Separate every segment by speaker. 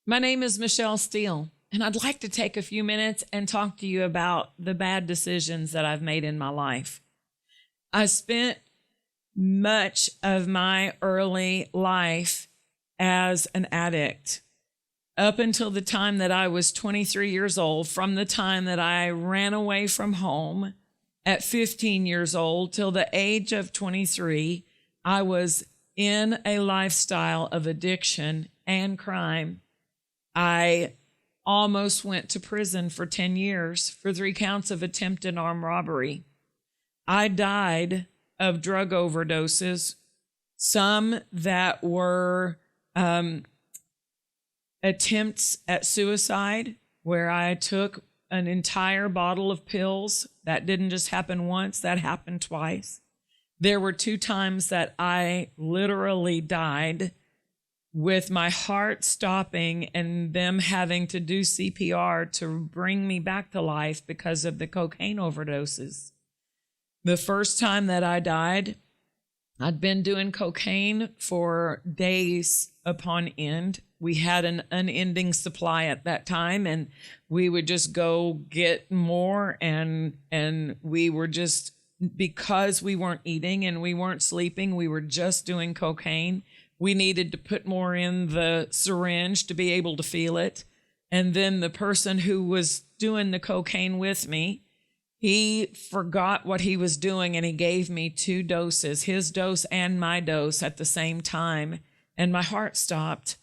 Speaker 1: My name is Michelle Steele, and I'd like to take a few minutes and talk to you about the bad decisions that I've made in my life. I spent much of my early life as an addict. Up until the time that I was 23 years old, from the time that I ran away from home at 15 years old till the age of 23, I was in a lifestyle of addiction and crime. I almost went to prison for 10 years for 3 counts of attempted armed robbery. I died of drug overdoses, some that were attempts at suicide, where I took an entire bottle of pills. That didn't just happen once, that happened twice. There were 2 times that I literally died with my heart stopping and them having to do CPR to bring me back to life because of the cocaine overdoses. The first time that I died, I'd been doing cocaine for days upon end. We had an unending supply at that time, and we would just go get more, and we were just, because we weren't eating and we weren't sleeping, we were just doing cocaine. We needed to put more in the syringe to be able to feel it. And then the person who was doing the cocaine with me, he forgot what he was doing, and he gave me 2 doses, his dose and my dose at the same time. And my heart stopped.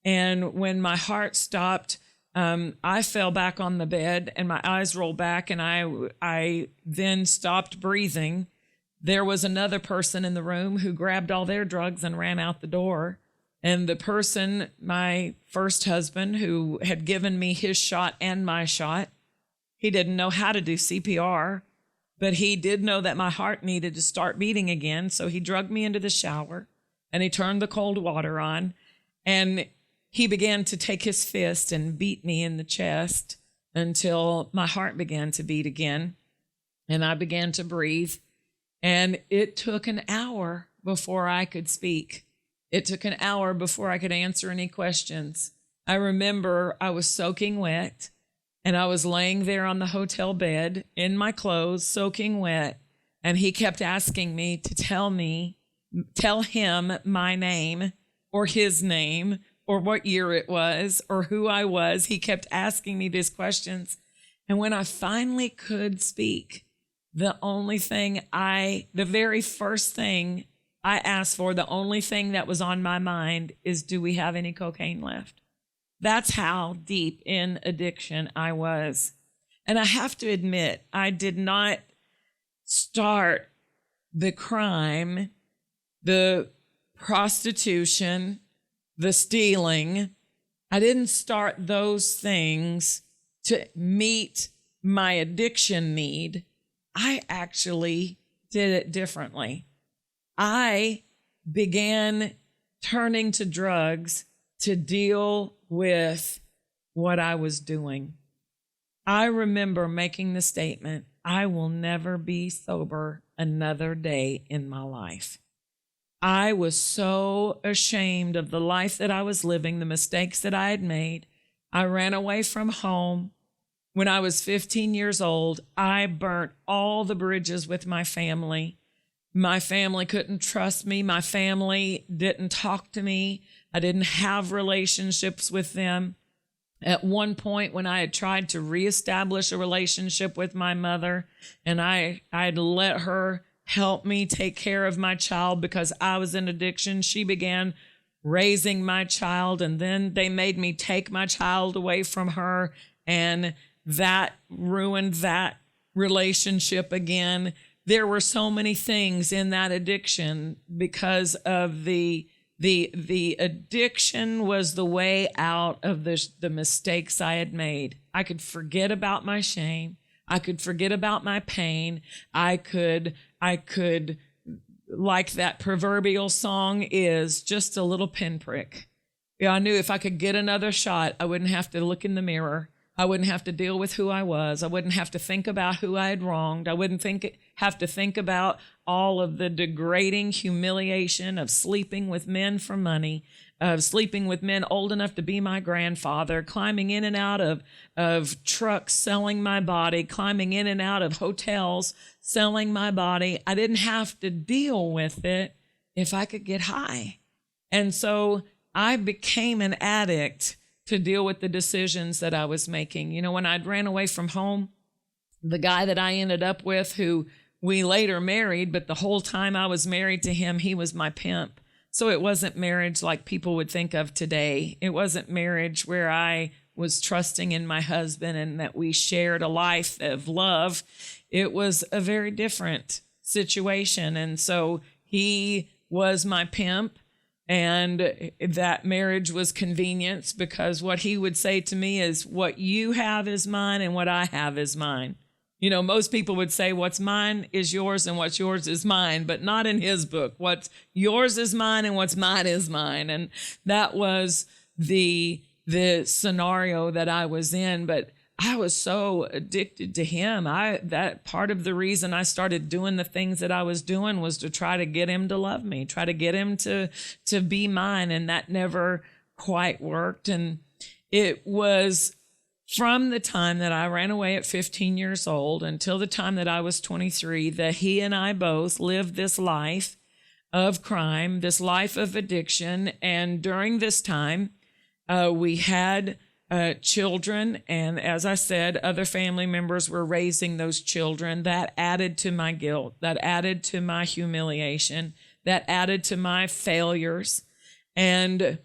Speaker 1: And when my heart stopped, I fell back on the bed and my eyes rolled back, and I then stopped breathing. There was another person in the room who grabbed all their drugs and ran out the door. And the person, my first husband, who had given me his shot and my shot, he didn't know how to do CPR, but he did know that my heart needed to start beating again. So he drugged me into the shower and he turned the cold water on, and he began to take his fist and beat me in the chest until my heart began to beat again. And I began to breathe. And it took an hour before I could speak. It took an hour before I could answer any questions. I remember I was soaking wet, and I was laying there on the hotel bed in my clothes, soaking wet. And he kept asking me to tell him my name or his name or what year it was or who I was. He kept asking me these questions. And when I finally could speak, the very first thing I asked for, the only thing that was on my mind is, do we have any cocaine left? That's how deep in addiction I was. And I have to admit, I did not start the crime, the prostitution, the stealing. I didn't start those things to meet my addiction need. I actually did it differently. I began turning to drugs to deal with what I was doing. I remember making the statement, I will never be sober another day in my life. I was so ashamed of the life that I was living, the mistakes that I had made. I ran away from home. When I was 15 years old, I burnt all the bridges with my family. My family couldn't trust me. My family didn't talk to me. I didn't have relationships with them. At one point, when I had tried to reestablish a relationship with my mother, and I'd let her help me take care of my child because I was in addiction, she began raising my child, and then they made me take my child away from her, and that ruined that relationship again. There were so many things in that addiction because of the addiction was the way out of the mistakes I had made. I could forget about my shame. I could forget about my pain. I could, like that proverbial song is, just a little pinprick. Yeah, I knew if I could get another shot, I wouldn't have to look in the mirror. I wouldn't have to deal with who I was. I wouldn't have to think about who I had wronged. I wouldn't have to think about all of the degrading humiliation of sleeping with men for money, of sleeping with men old enough to be my grandfather, climbing in and out of trucks, selling my body, climbing in and out of hotels, selling my body. I didn't have to deal with it if I could get high. And so I became an addict to deal with the decisions that I was making. You know, when I'd ran away from home, the guy that I ended up with, who we later married, but the whole time I was married to him, he was my pimp. So it wasn't marriage like people would think of today. It wasn't marriage where I was trusting in my husband and that we shared a life of love. It was a very different situation. And so he was my pimp, and that marriage was convenience, because what he would say to me is, what you have is mine and what I have is mine. You know, most people would say what's mine is yours and what's yours is mine, but not in his book. What's yours is mine and what's mine is mine. And that was the scenario that I was in. But I was so addicted to him. That part of the reason I started doing the things that I was doing was to try to get him to love me, try to get him to be mine. And that never quite worked. And it was from the time that I ran away at 15 years old until the time that I was 23, that he and I both lived this life of crime, this life of addiction. And during this time, we had children. And as I said, other family members were raising those children. That added to my guilt, that added to my humiliation, that added to my failures. And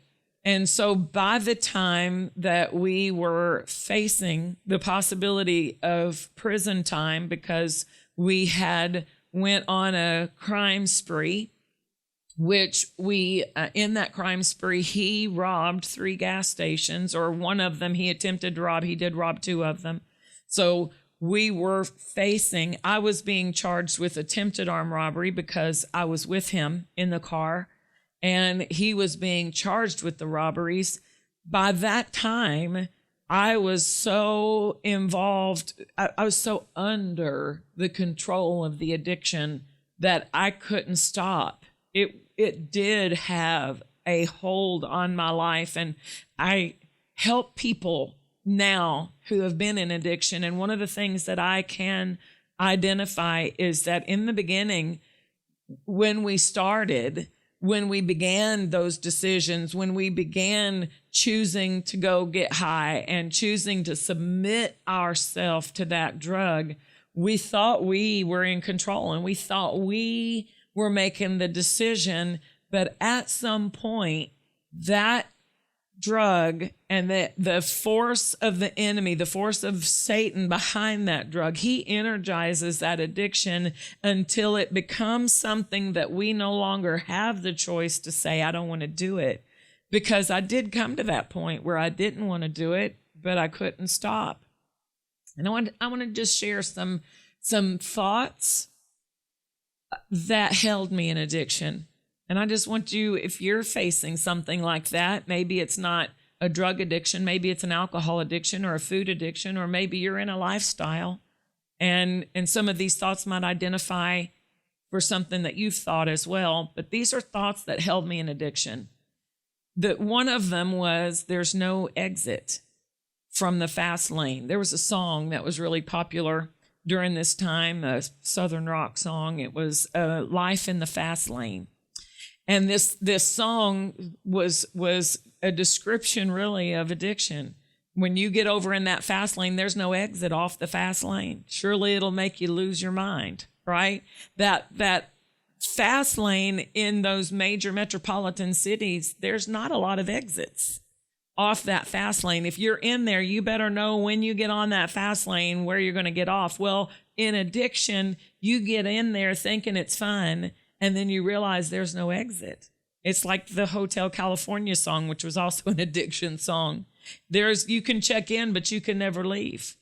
Speaker 1: so by the time that we were facing the possibility of prison time, because we had went on a crime spree, which in that crime spree, he robbed 3 gas stations, or one of them he attempted to rob. He did rob 2 of them. So we were I was being charged with attempted armed robbery because I was with him in the car, and he was being charged with the robberies. By that time, I was so involved, I was so under the control of the addiction that I couldn't stop. It did have a hold on my life, and I help people now who have been in addiction. And one of the things that I can identify is that in the beginning, when we began those decisions, when we began choosing to go get high and choosing to submit ourselves to that drug, we thought we were in control and we thought we were making the decision. But at some point, that drug and the force of the enemy, the force of Satan behind that drug, he energizes that addiction until it becomes something that we no longer have the choice to say, I don't want to do it. Because I did come to that point where I didn't want to do it, but I couldn't stop. And I want to just share some thoughts that held me in addiction. And I just want you, if you're facing something like that, maybe it's not a drug addiction, maybe it's an alcohol addiction or a food addiction, or maybe you're in a lifestyle, and some of these thoughts might identify for something that you've thought as well. But these are thoughts that held me in addiction. One of them was, there's no exit from the fast lane. There was a song that was really popular during this time, a Southern rock song. It was Life in the Fast Lane. And this song was a description really of addiction. When you get over in that fast lane, there's no exit off the fast lane. Surely it'll make you lose your mind, right? That fast lane in those major metropolitan cities, there's not a lot of exits off that fast lane. If you're in there, you better know when you get on that fast lane where you're going to get off. Well, in addiction, you get in there thinking it's fun, and then you realize there's no exit. It's like the Hotel California song, which was also an addiction song. You can check in, but you can never leave.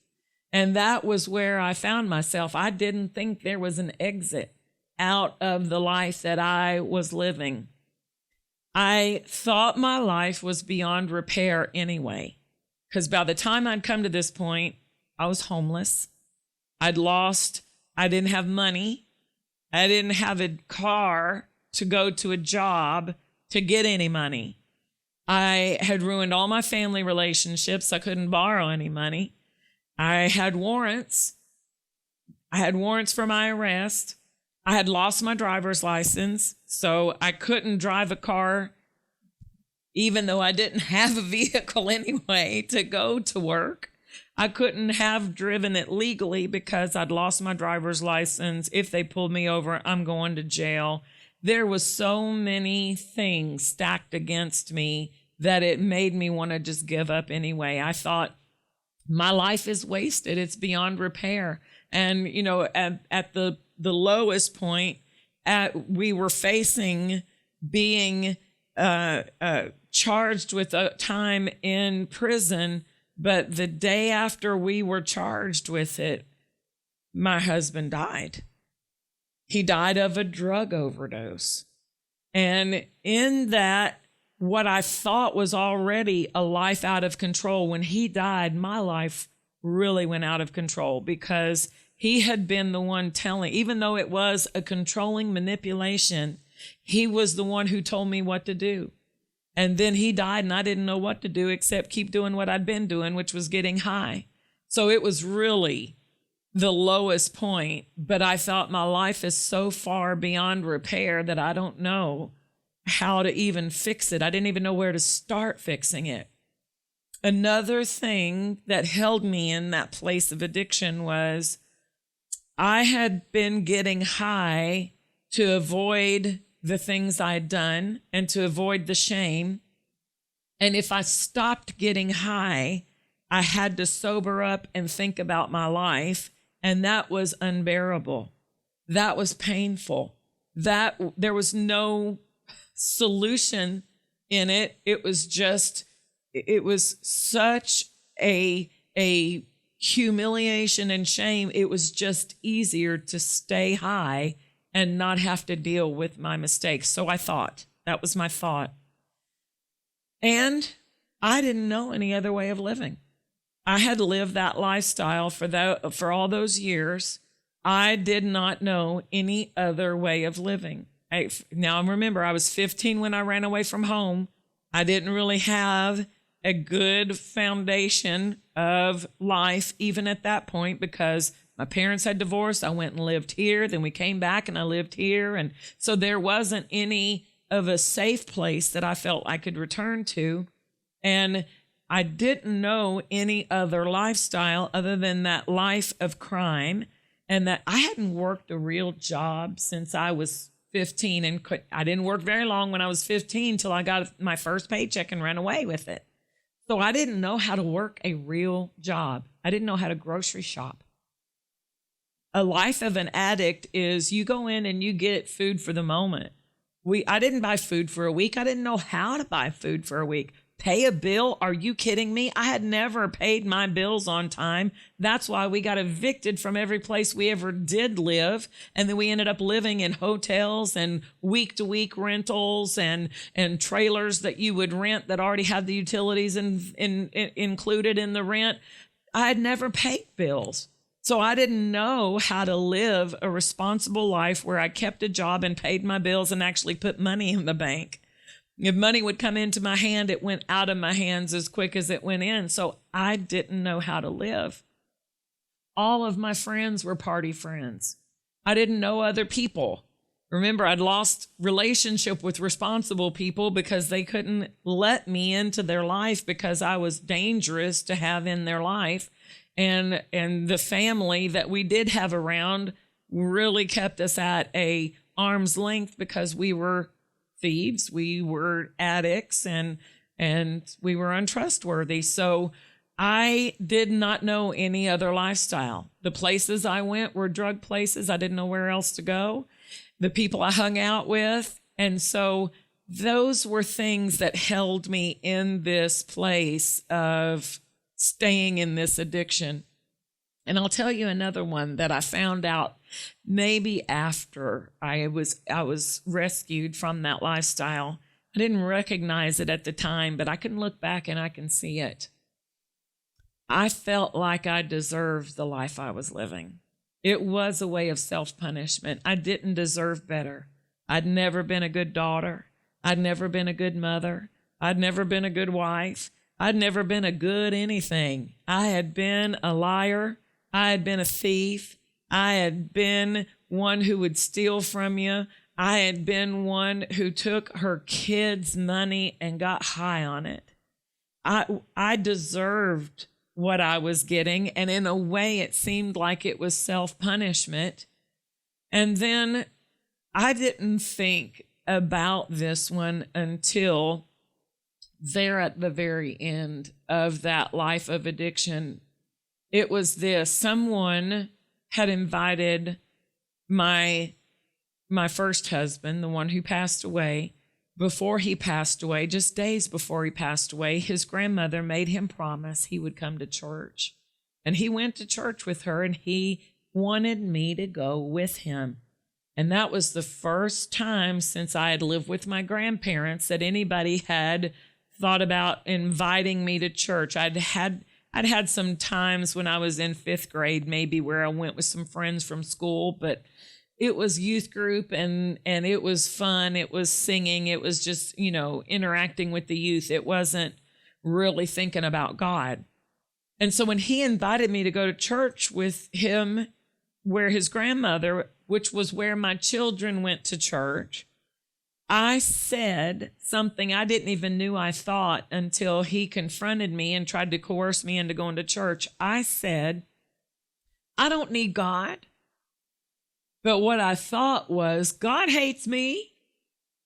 Speaker 1: And that was where I found myself. I didn't think there was an exit out of the life that I was living. I thought my life was beyond repair anyway, because by the time I'd come to this point, I was homeless. I didn't have money. I didn't have a car to go to a job to get any money. I had ruined all my family relationships. I couldn't borrow any money. I had warrants. I had warrants for my arrest. I had lost my driver's license, so I couldn't drive a car, even though I didn't have a vehicle anyway to go to work. I couldn't have driven it legally because I'd lost my driver's license. If they pulled me over, I'm going to jail. There was so many things stacked against me that it made me want to just give up anyway. I thought, my life is wasted. It's beyond repair. And, you know, at the lowest point, we were facing being charged with a time in prison. But the day after we were charged with it, my husband died. He died of a drug overdose. And in that, what I thought was already a life out of control, when he died, my life really went out of control, because he had been the one telling, even though it was a controlling manipulation, he was the one who told me what to do. And then he died, and I didn't know what to do except keep doing what I'd been doing, which was getting high. So it was really the lowest point, but I thought, my life is so far beyond repair that I don't know how to even fix it. I didn't even know where to start fixing it. Another thing that held me in that place of addiction was I had been getting high to avoid the things I'd done and to avoid the shame. And if I stopped getting high, I had to sober up and think about my life. And that was unbearable. That was painful. That there was no solution in it. It was such a humiliation and shame. It was just easier to stay high and not have to deal with my mistakes. So I thought, that was my thought. And I didn't know any other way of living. I had lived that lifestyle for all those years. I did not know any other way of living. Now remember, I was 15 when I ran away from home. I didn't really have a good foundation of life even at that point, because my parents had divorced. I went and lived here. Then we came back and I lived here. And so there wasn't any of a safe place that I felt I could return to. And I didn't know any other lifestyle other than that life of crime, and that I hadn't worked a real job since I was 15. And I didn't work very long when I was 15 till I got my first paycheck and ran away with it. So I didn't know how to work a real job. I didn't know how to grocery shop. A life of an addict is you go in and you get food for the moment. I didn't buy food for a week. I didn't know how to buy food for a week. Pay a bill? Are you kidding me? I had never paid my bills on time. That's why we got evicted from every place we ever did live. And then we ended up living in hotels and week-to-week rentals and trailers that you would rent that already had the utilities included in the rent. I had never paid bills. So I didn't know how to live a responsible life where I kept a job and paid my bills and actually put money in the bank. If money would come into my hand, it went out of my hands as quick as it went in. So I didn't know how to live. All of my friends were party friends. I didn't know other people. Remember, I'd lost relationship with responsible people because they couldn't let me into their life because I was dangerous to have in their life. And the family that we did have around really kept us at a arm's length because we were thieves, we were addicts, and we were untrustworthy. So I did not know any other lifestyle. The places I went were drug places. I didn't know where else to go. The people I hung out with. And so those were things that held me in this place of staying in this addiction. And I'll tell you another one that I found out maybe after I was rescued from that lifestyle. I didn't recognize it at the time, but I can look back and I can see it. I felt like I deserved the life I was living. It was a way of self-punishment. I didn't deserve better. I'd never been a good daughter. I'd never been a good mother. I'd never been a good wife. I'd never been a good anything. I had been a liar. I had been a thief. I had been one who would steal from you. I had been one who took her kids' money and got high on it. I deserved what I was getting, and in a way it seemed like it was self-punishment. And then I didn't think about this one until there at the very end of that life of addiction. It was this: someone had invited my first husband, the one who passed away. Before he passed away, just days before he passed away, his grandmother made him promise he would come to church. And he went to church with her, and he wanted me to go with him. And that was the first time since I had lived with my grandparents that anybody had thought about inviting me to church. I'd had some times when I was in 5th grade, maybe, where I went with some friends from school, but it was youth group, and it was fun. It was singing. It was just, interacting with the youth. It wasn't really thinking about God. And so when he invited me to go to church with him, where his grandmother, which was where my children went to church, I said something I didn't even knew I thought until he confronted me and tried to coerce me into going to church. I said, I don't need God. But what I thought was, God hates me.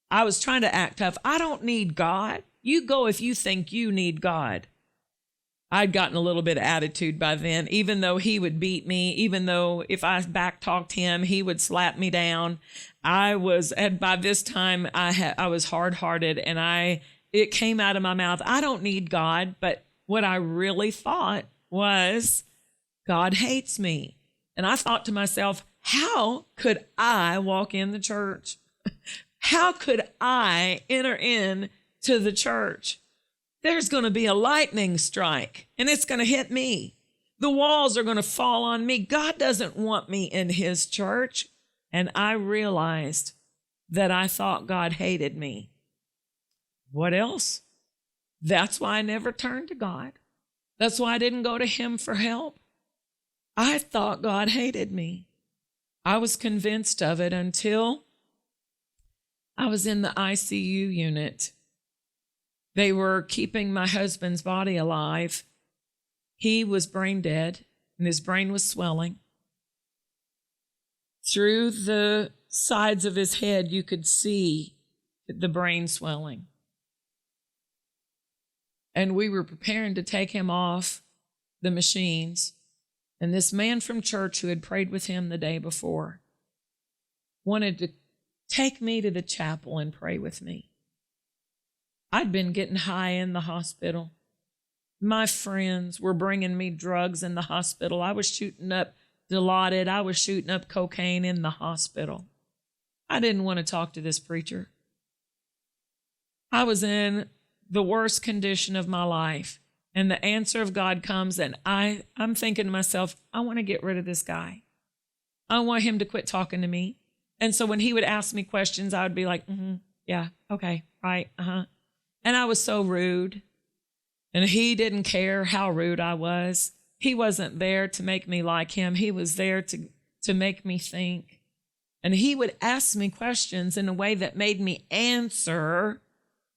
Speaker 1: I was trying to act tough. I don't need God. You go if you think you need God. I'd gotten a little bit of attitude by then, even though he would beat me, even though if I backtalked him, he would slap me down. By this time, I was hard-hearted, and it came out of my mouth, I don't need God. But what I really thought was, God hates me. And I thought to myself, how could I walk in the church? How could I enter in to the church? There's going to be a lightning strike, and it's going to hit me. The walls are going to fall on me. God doesn't want me in his church. And I realized that I thought God hated me. What else? That's why I never turned to God. That's why I didn't go to him for help. I thought God hated me. I was convinced of it until I was in the ICU unit. They were keeping my husband's body alive. He was brain dead, and his brain was swelling. Through the sides of his head, you could see the brain swelling. And we were preparing to take him off the machines. And this man from church who had prayed with him the day before wanted to take me to the chapel and pray with me. I'd been getting high in the hospital. My friends were bringing me drugs in the hospital. I was shooting up Dilaudid. I was shooting up cocaine in the hospital. I didn't want to talk to this preacher. I was in the worst condition of my life. And the answer of God comes, and I'm thinking to myself, I want to get rid of this guy. I want him to quit talking to me. And so when he would ask me questions, I would be like, yeah, okay, right, And I was so rude. And he didn't care how rude I was. He wasn't there to make me like him. He was there to make me think. And he would ask me questions in a way that made me answer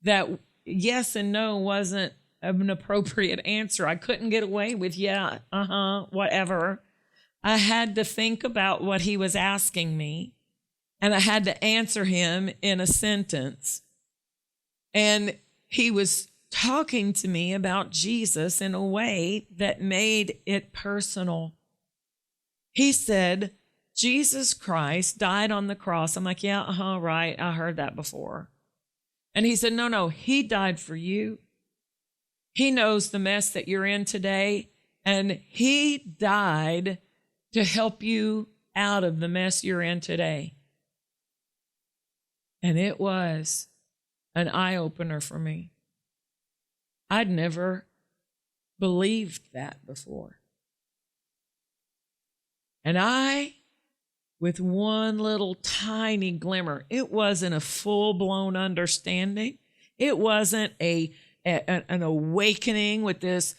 Speaker 1: that yes and no wasn't an appropriate answer. I couldn't get away with, yeah, whatever. I had to think about what he was asking me, and I had to answer him in a sentence. And he was talking to me about Jesus in a way that made it personal. He said, Jesus Christ died on the cross. I'm like, yeah, right. I heard that before. And he said, no, he died for you. He knows the mess that you're in today, and he died to help you out of the mess you're in today. And it was an eye-opener for me. I'd never believed that before. And with one little tiny glimmer, it wasn't a full-blown understanding. It wasn't an awakening with this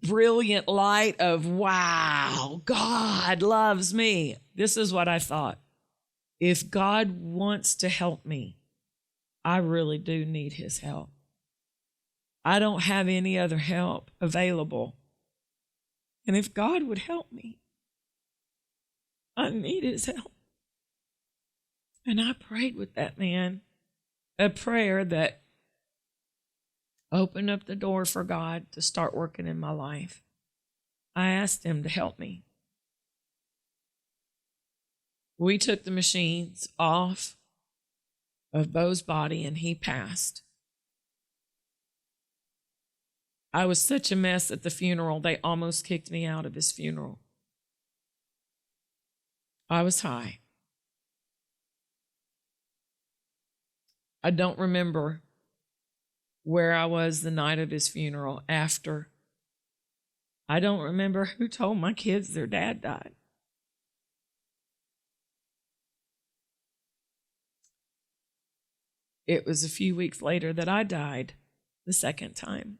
Speaker 1: brilliant light of, wow, God loves me. This is what I thought. If God wants to help me, I really do need his help. I don't have any other help available. And if God would help me, I need his help. And I prayed with that man a prayer that opened up the door for God to start working in my life. I asked him to help me. We took the machines off of Bo's body and he passed. I was such a mess at the funeral, they almost kicked me out of his funeral. I was high. I don't remember where I was the night of his funeral after. I don't remember who told my kids their dad died. It was a few weeks later that I died the second time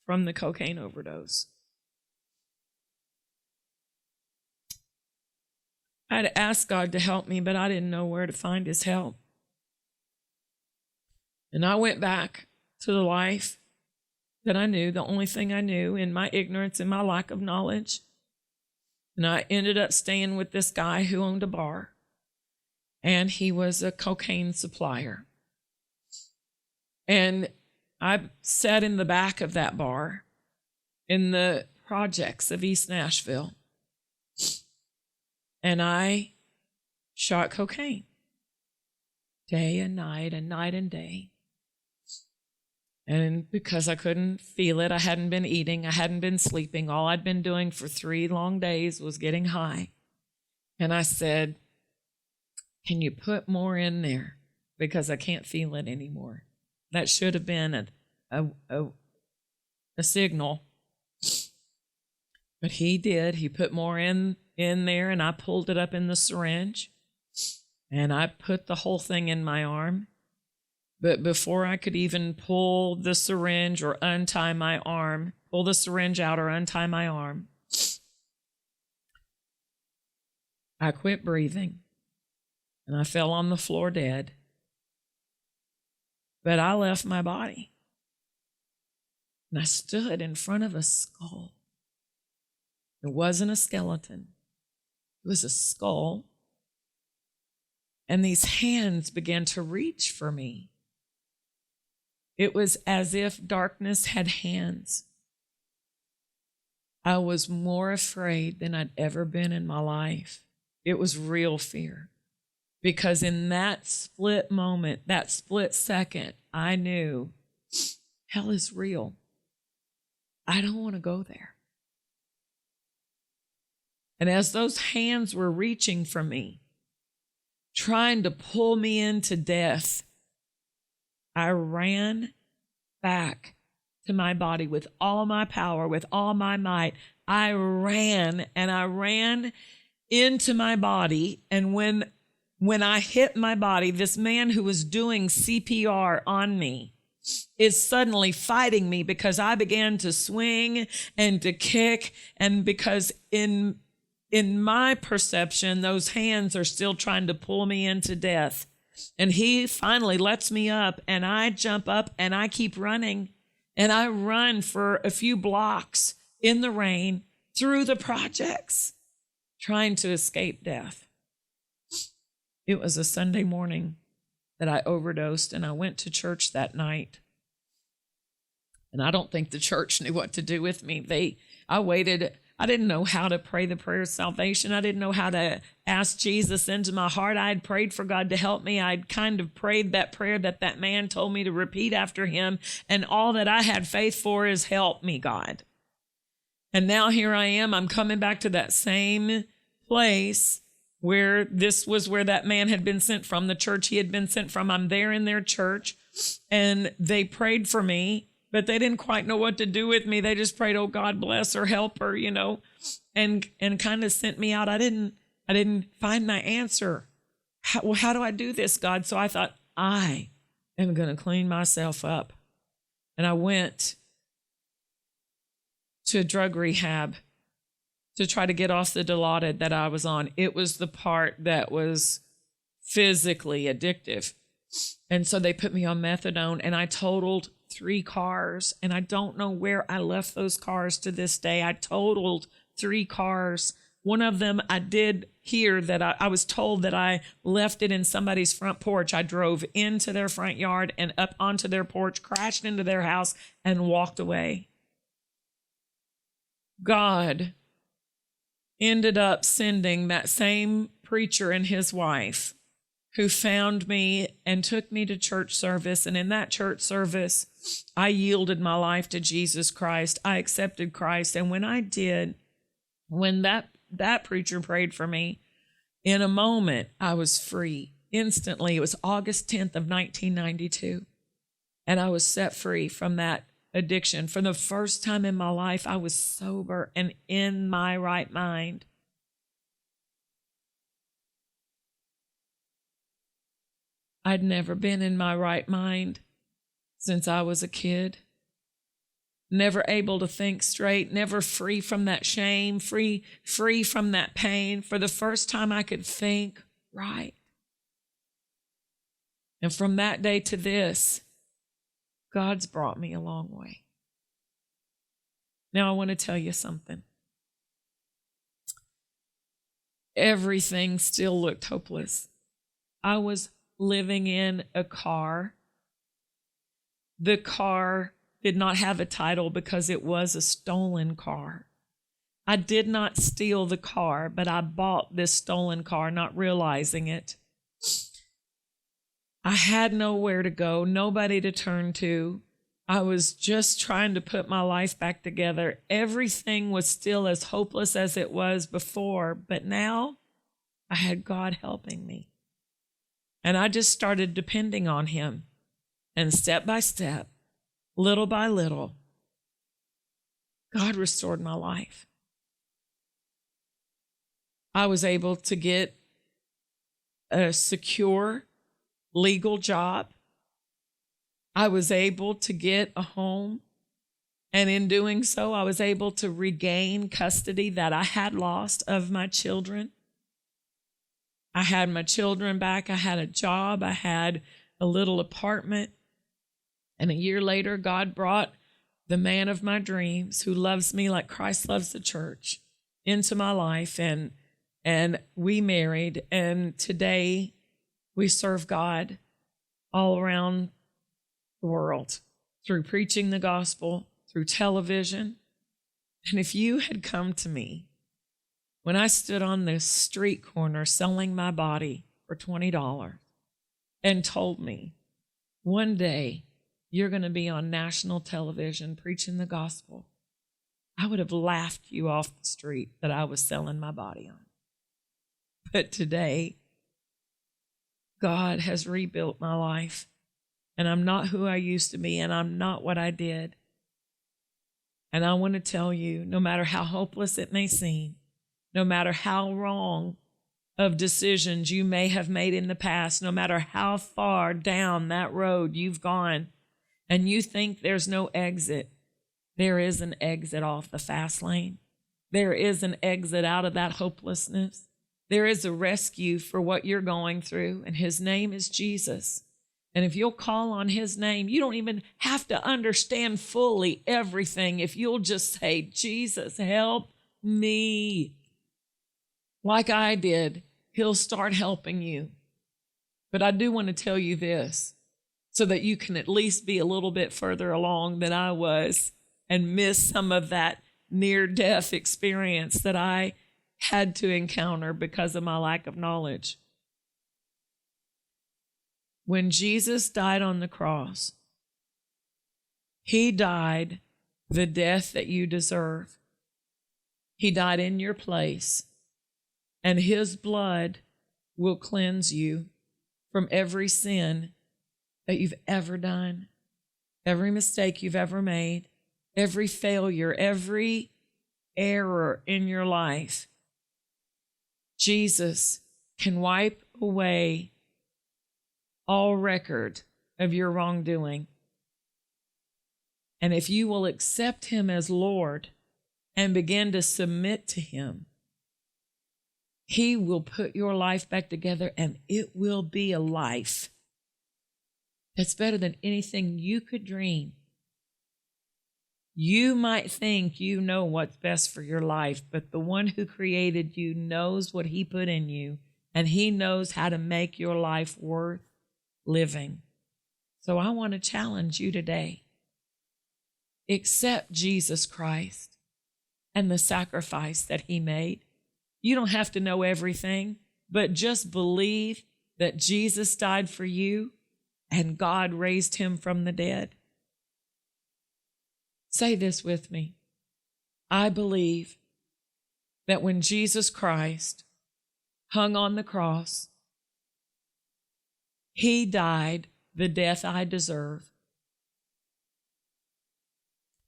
Speaker 1: from the cocaine overdose. I had asked God to help me, but I didn't know where to find his help. And I went back to the life that I knew, the only thing I knew in my ignorance and my lack of knowledge. And I ended up staying with this guy who owned a bar, and he was a cocaine supplier. And I sat in the back of that bar in the projects of East Nashville, and I shot cocaine day and night and day. And because I couldn't feel it, I hadn't been eating, I hadn't been sleeping. All I'd been doing for 3 long days was getting high. And I said, can you put more in there? Because I can't feel it anymore. That should have been a signal. But he did. He put more in there, and I pulled it up in the syringe. And I put the whole thing in my arm. But before I could even pull the syringe or untie my arm, pull the syringe out or untie my arm, I quit breathing and I fell on the floor dead. But I left my body and I stood in front of a skull. It wasn't a skeleton, it was a skull. And these hands began to reach for me. It was as if darkness had hands. I was more afraid than I'd ever been in my life. It was real fear. Because in that split moment, that split second, I knew hell is real. I don't want to go there. And as those hands were reaching for me, trying to pull me into death, I ran back to my body with all my power, with all my might. I ran into my body. And when I hit my body, this man who was doing CPR on me is suddenly fighting me because I began to swing and to kick. And because in my perception, those hands are still trying to pull me into death. And he finally lets me up, and I jump up and I keep running. And I run for a few blocks in the rain through the projects, trying to escape death. It was a Sunday morning that I overdosed, and I went to church that night. And I don't think the church knew what to do with me. I waited. I didn't know how to pray the prayer of salvation. I didn't know how to ask Jesus into my heart. I had prayed for God to help me. I'd kind of prayed that prayer that man told me to repeat after him. And all that I had faith for is help me, God. And now here I am. I'm coming back to that same place where this was where that man had been sent from, the church he had been sent from. I'm there in their church, and they prayed for me. but they didn't quite know what to do with me. They just prayed, oh, God bless her, help her, and kind of sent me out. I didn't find my answer. How do I do this, God? So I thought, I am going to clean myself up. And I went to drug rehab to try to get off the Dilaudid that I was on. It was the part that was physically addictive. And so they put me on methadone, and I totaled 3 cars. And I don't know where I left those cars to this day. I totaled 3 cars. One of them I did hear that I was told that I left it in somebody's front porch. I drove into their front yard and up onto their porch, crashed into their house, and walked away. God ended up sending that same preacher and his wife who found me and took me to church service. And in that church service, I yielded my life to Jesus Christ. I accepted Christ. And when I did, when that preacher prayed for me, in a moment, I was free. Instantly, it was August 10th of 1992. And I was set free from that addiction. For the first time in my life, I was sober and in my right mind. I'd never been in my right mind since I was a kid. Never able to think straight, never free from that shame, free from that pain. For the first time, I could think right. And from that day to this, God's brought me a long way. Now I want to tell you something. Everything still looked hopeless. I was living in a car. The car did not have a title because it was a stolen car. I did not steal the car, but I bought this stolen car, not realizing it. I had nowhere to go, nobody to turn to. I was just trying to put my life back together. Everything was still as hopeless as it was before, but now I had God helping me. And I just started depending on him. And step by step, little by little, God restored my life. I was able to get a secure, legal job. I was able to get a home. And in doing so, I was able to regain custody that I had lost of my children. I had my children back. I had a job. I had a little apartment. And a year later, God brought the man of my dreams, who loves me like Christ loves the church, into my life. And we married. And today we serve God all around the world through preaching the gospel, through television. And if you had come to me when I stood on the street corner selling my body for $20 and told me, one day you're going to be on national television preaching the gospel, I would have laughed you off the street that I was selling my body on. But today, God has rebuilt my life, and I'm not who I used to be, and I'm not what I did. And I want to tell you, no matter how hopeless it may seem, no matter how wrong of decisions you may have made in the past, no matter how far down that road you've gone, and you think there's no exit, there is an exit off the fast lane. There is an exit out of that hopelessness. There is a rescue for what you're going through, and his name is Jesus. And if you'll call on his name, you don't even have to understand fully everything. If you'll just say, Jesus, help me, like I did, he'll start helping you. But I do want to tell you this, so that you can at least be a little bit further along than I was and miss some of that near-death experience that I had to encounter because of my lack of knowledge. When Jesus died on the cross, he died the death that you deserve. He died in your place, and his blood will cleanse you from every sin that you've ever done. every mistake you've ever made, every failure, every error in your life, Jesus can wipe away all record of your wrongdoing. And if you will accept him as Lord and begin to submit to him, he will put your life back together, and it will be a life that's better than anything you could dream. You might think you know what's best for your life, but the one who created you knows what he put in you, and he knows how to make your life worth living. So I want to challenge you today. Accept Jesus Christ and the sacrifice that he made. You don't have to know everything, but just believe that Jesus died for you and God raised him from the dead. Say this with me. I believe that when Jesus Christ hung on the cross, he died the death I deserve.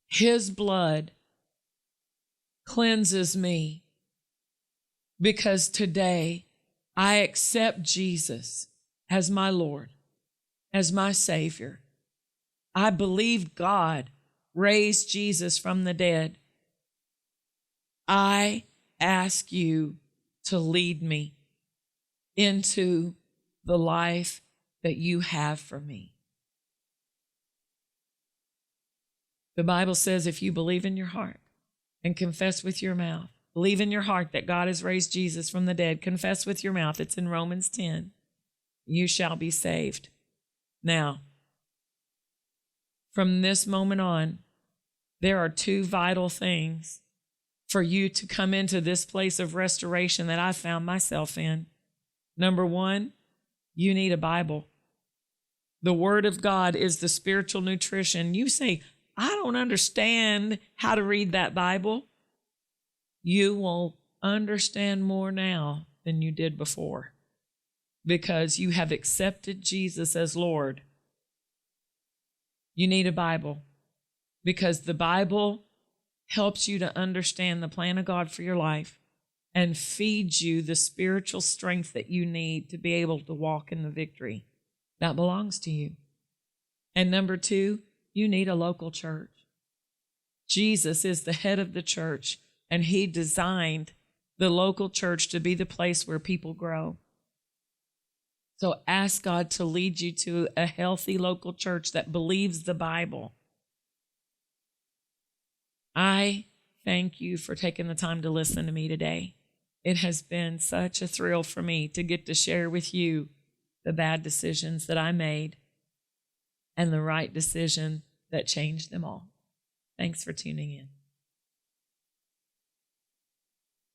Speaker 1: His blood cleanses me because today I accept Jesus as my Lord, as my Savior. I believe God raised Jesus from the dead. I ask you to lead me into the life that you have for me. The Bible says if you believe in your heart and confess with your mouth, believe in your heart that God has raised Jesus from the dead, confess with your mouth, it's in Romans 10, you shall be saved. Now, from this moment on, there are two vital things for you to come into this place of restoration that I found myself in. Number one, you need a Bible. The Word of God is the spiritual nutrition. You say, I don't understand how to read that Bible. You will understand more now than you did before because you have accepted Jesus as Lord. You need a Bible because the Bible helps you to understand the plan of God for your life and feeds you the spiritual strength that you need to be able to walk in the victory that belongs to you. And number two, you need a local church. Jesus is the head of the church, and he designed the local church to be the place where people grow. So ask God to lead you to a healthy local church that believes the Bible. I thank you for taking the time to listen to me today. It has been such a thrill for me to get to share with you the bad decisions that I made and the right decision that changed them all. Thanks for tuning in.